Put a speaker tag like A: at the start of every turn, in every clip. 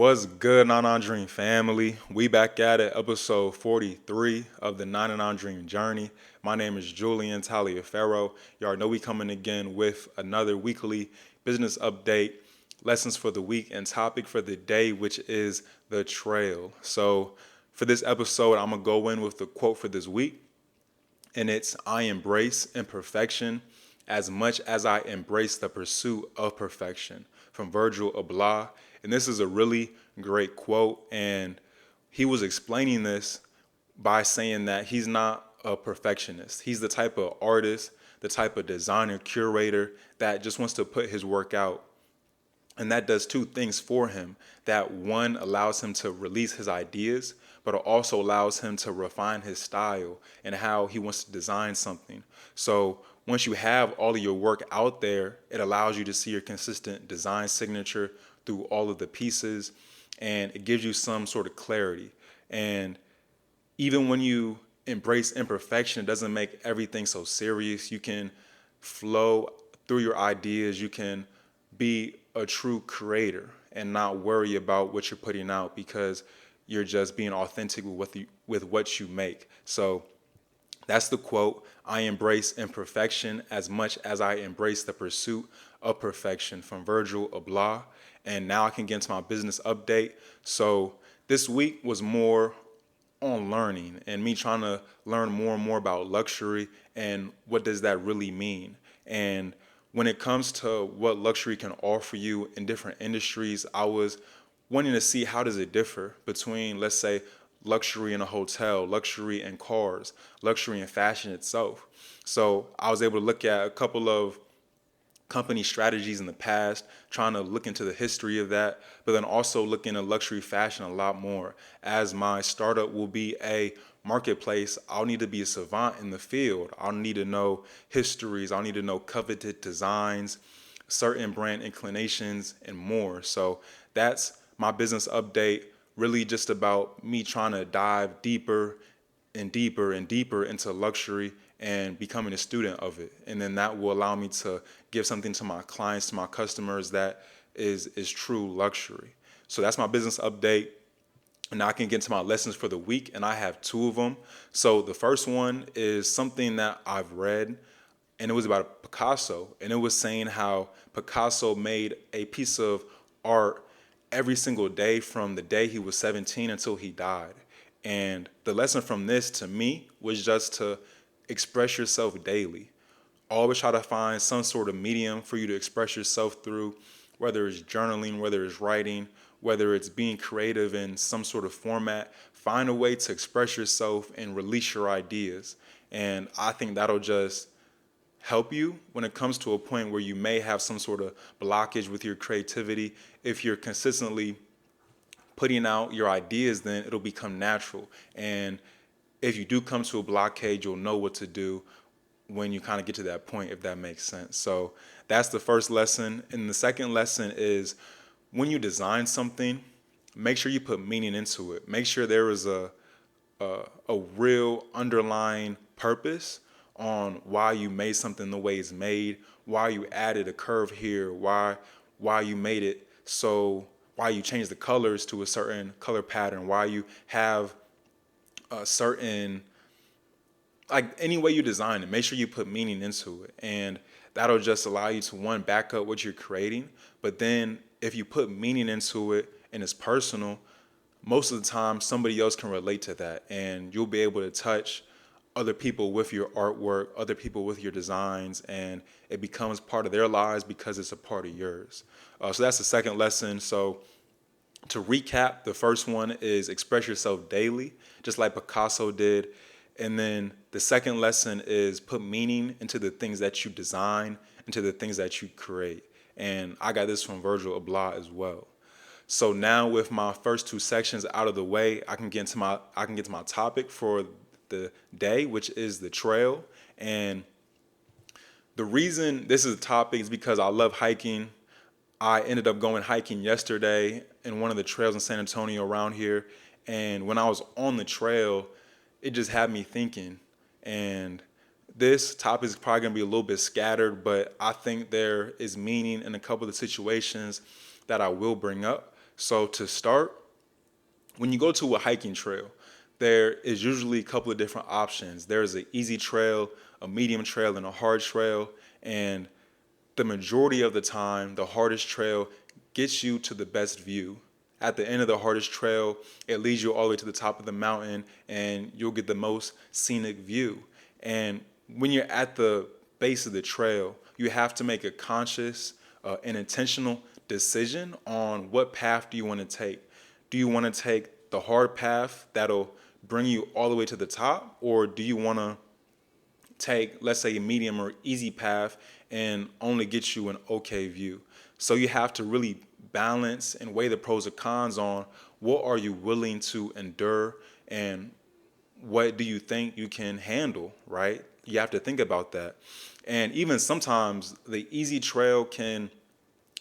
A: What's good, 99 Dream family? We back at it, episode 43 of the 99 Dream Journey. My name is Julian Taliaferro. Y'all know we coming again with another weekly business update, lessons for the week, and topic for the day, which is the trail. So for this episode, I'm going to go in with the quote for this week, and it's I embrace imperfection as much as I embrace the pursuit of perfection from Virgil Abloh. And this is a really great quote. And he was explaining this by saying that he's not a perfectionist. He's the type of artist, the type of designer, curator that just wants to put his work out. And that does two things for him. That one allows him to release his ideas, but it also allows him to refine his style and how he wants to design something. So once you have all of your work out there, it allows you to see your consistent design signature through all of the pieces, and it gives you some sort of clarity. And even when you embrace imperfection, it doesn't make everything so serious. You can flow through your ideas. You can be a true creator and not worry about what you're putting out because you're just being authentic with what you make. So that's the quote. I embrace imperfection as much as I embrace the pursuit of perfection from Virgil Abloh. And now I can get into my business update. So this week was more on learning and me trying to learn more and more about luxury and what does that really mean. And when it comes to what luxury can offer you in different industries, I was wanting to see how does it differ between, let's say, luxury in a hotel, luxury in cars, luxury in fashion itself. So I was able to look at a couple of company strategies in the past, trying to look into the history of that, but then also looking at luxury fashion a lot more. As my startup will be a marketplace, I'll need to be a savant in the field. I'll need to know histories, I'll need to know coveted designs, certain brand inclinations, and more. So that's my business update, really just about me trying to dive deeper and deeper and deeper into luxury and becoming a student of it. And then that will allow me to give something to my clients, to my customers that is true luxury. So that's my business update. And now I can get into my lessons for the week, and I have two of them. So the first one is something that I've read, and it was about Picasso. And it was saying how Picasso made a piece of art every single day from the day he was 17 until he died. And the lesson from this to me was just to express yourself daily. Always try to find some sort of medium for you to express yourself through, whether it's journaling, whether it's writing, whether it's being creative in some sort of format. Find a way to express yourself and release your ideas. And I think that'll just help you when it comes to a point where you may have some sort of blockage with your creativity. If you're consistently putting out your ideas, then it'll become natural. And if you do come to a blockade, you'll know what to do when you kind of get to that point, if that makes sense. So that's the first lesson. And the second lesson is when you design something, make sure you put meaning into it. Make sure there is a real underlying purpose on why you made something the way it's made, why you added a curve here, why you made it so, why you changed the colors to a certain color pattern, why you have a certain, like any way you design it, make sure you put meaning into it. And that'll just allow you to, one, back up what you're creating. But then if you put meaning into it and it's personal, most of the time somebody else can relate to that. And you'll be able to touch other people with your artwork, other people with your designs, and it becomes part of their lives because it's a part of yours. So that's the second lesson. So to recap, the first one is express yourself daily, just like Picasso did. And then the second lesson is put meaning into the things that you design, into the things that you create. And I got this from Virgil Abloh as well. So now with my first two sections out of the way, I can get to my topic for the day, which is the trail. And the reason this is a topic is because I love hiking. I ended up going hiking yesterday in one of the trails in San Antonio around here. And when I was on the trail, it just had me thinking. And this topic is probably going to be a little bit scattered, but I think there is meaning in a couple of the situations that I will bring up. So to start, when you go to a hiking trail, there is usually a couple of different options. There's an easy trail, a medium trail, and a hard trail. And the majority of the time, the hardest trail gets you to the best view. At the end of the hardest trail, it leads you all the way to the top of the mountain and you'll get the most scenic view. And when you're at the base of the trail, you have to make a conscious and intentional decision on what path do you want to take. Do you want to take the hard path that'll bring you all the way to the top, or do you want to take, let's say, a medium or easy path and only get you an okay view? So you have to really balance and weigh the pros and cons on what are you willing to endure and what do you think you can handle, right? You have to think about that. And even sometimes the easy trail can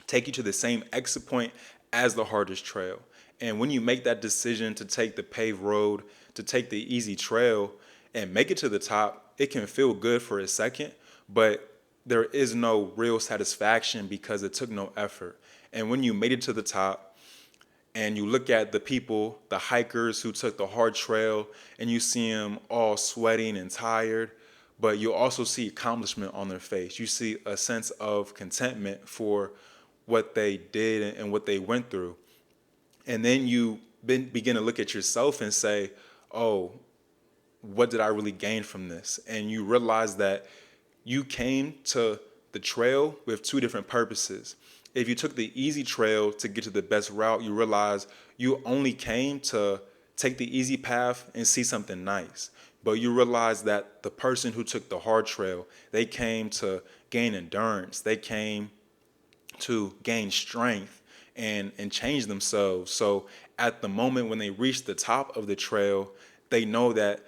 A: take you to the same exit point as the hardest trail. And when you make that decision to take the paved road, to take the easy trail and make it to the top, it can feel good for a second, but there is no real satisfaction because it took no effort. And when you made it to the top and you look at the people, the hikers who took the hard trail, and you see them all sweating and tired, but you also see accomplishment on their face. You see a sense of contentment for what they did and what they went through. And then you begin to look at yourself and say, oh, what did I really gain from this? And you realize that you came to the trail with two different purposes. If you took the easy trail to get to the best route, you realize you only came to take the easy path and see something nice. But you realize that the person who took the hard trail, they came to gain endurance. They came to gain strength and change themselves. So at the moment when they reach the top of the trail, they know that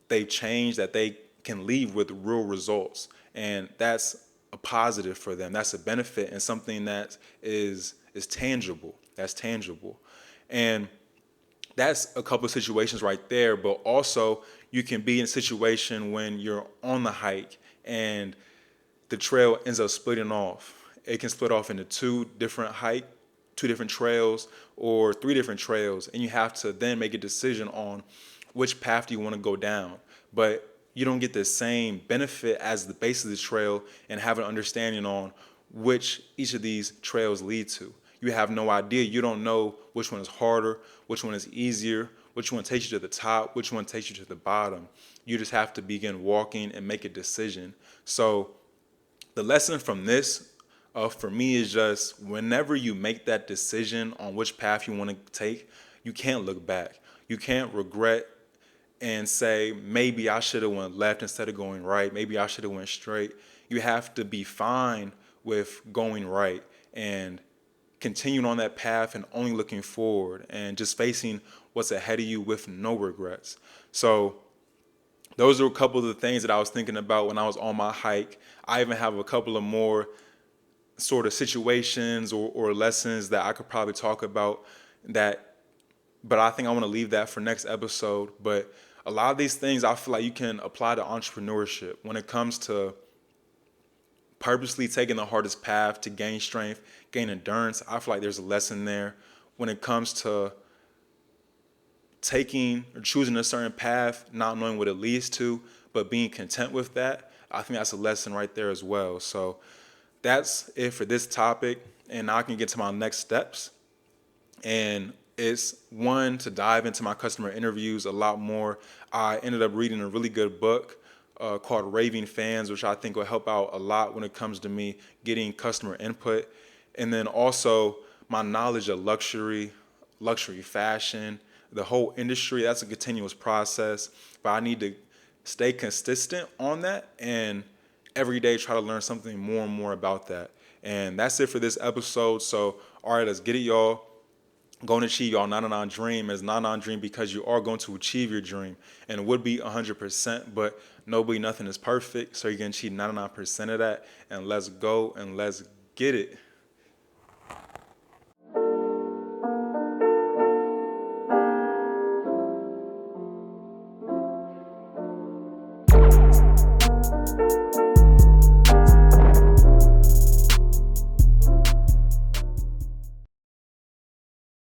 A: they've changed, that they can leave with real results. And that's a positive for them. That's a benefit and something that is tangible. That's tangible. And that's a couple of situations right there. But also you can be in a situation when you're on the hike and the trail ends up splitting off. It can split off into two different trails or three different trails, and you have to then make a decision on which path do you want to go down. But you don't get the same benefit as the base of the trail and have an understanding on which each of these trails lead to. You have no idea. You don't know which one is harder, which one is easier, which one takes you to the top, which one takes you to the bottom. You just have to begin walking and make a decision. So the lesson from this for me is just whenever you make that decision on which path you want to take, you can't look back. You can't regret and say, maybe I should have went left instead of going right. Maybe I should have went straight. You have to be fine with going right and continuing on that path and only looking forward and just facing what's ahead of you with no regrets. So those are a couple of the things that I was thinking about when I was on my hike. I even have a couple of more sort of situations or lessons that I could probably talk about but I think I want to leave that for next episode. But a lot of these things I feel like you can apply to entrepreneurship when it comes to purposely taking the hardest path to gain strength, gain endurance. I feel like there's a lesson there. When it comes to taking or choosing a certain path, not knowing what it leads to, but being content with that, I think that's a lesson right there as well. So that's it for this topic, and now I can get to my next steps. And it's one, to dive into my customer interviews a lot more. I ended up reading a really good book called Raving Fans, which I think will help out a lot when it comes to me getting customer input. And then also my knowledge of luxury fashion, the whole industry. That's a continuous process, but I need to stay consistent on that and every day try to learn something more and more about that. And that's it for this episode. So, all right, let's get it, y'all. Go and achieve your 99 dream. It's 99 dream because you are going to achieve your dream. And it would be 100%, but nothing is perfect. So you can achieve 99% of that. And let's go and let's get it.